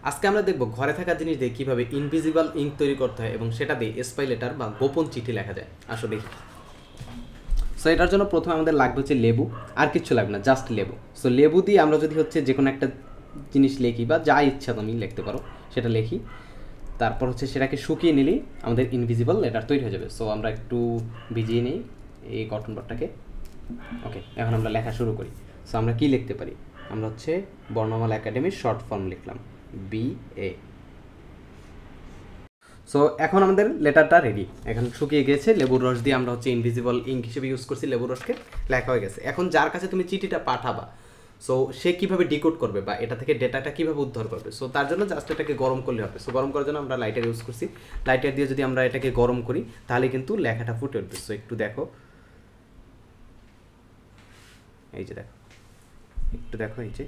আজকে আমরা দেখব ঘরে থাকা জিনিস দিয়ে কীভাবে ইনভিজিবল ইঙ্ক তৈরি করতে হয় এবং সেটা দিয়ে স্পাই লেটার বা গোপন চিঠি লেখা যায়। আসো দেখি। সো এটার জন্য প্রথমে আমাদের লাগবে হচ্ছে লেবু, আর কিছু লাগবে না, জাস্ট লেবু। সো লেবু দিয়ে আমরা যদি হচ্ছে যে কোনো একটা জিনিস লিখি বা যা ইচ্ছা তুমি লিখতে পারো সেটা লিখি, তারপর হচ্ছে সেটাকে শুকিয়ে নিলেই আমাদের ইনভিজিবল লেটার তৈরি হয়ে যাবে। সো আমরা একটু ভিজিয়ে নিই এই কটন বাডটাকে। ওকে, এখন আমরা লেখা শুরু করি। সো আমরা কি লিখতে পারি? আমরা হচ্ছে বর্ণমালা একাডেমির শর্ট ফর্ম লিখলাম BA। সো এখন আমাদের লেটারটা রেডি, এখন শুকিয়ে গেছে। লেবুর রস দিয়ে আমরা হচ্ছে ইনভিজিবল ইঙ্ক হিসেবে ইউজ করছি, লেবুর রসকে, লেখা হয়ে গেছে। এখন যার কাছে তুমি চিঠিটা পাঠাবা, সো সে কীভাবে ডিকোড করবে বা এটা থেকে ডেটাটা কীভাবে উদ্ধার করবে? সো তার জন্য জাস্ট এটাকে গরম করলে হবে। সো গরম করার জন্য আমরা লাইটার ইউজ করছি। লাইটার দিয়ে যদি আমরা এটাকে গরম করি তাহলে কিন্তু লেখাটা ফুটে উঠবে। সো একটু দেখো, এই যে দেখো, একটু দেখো, এই যে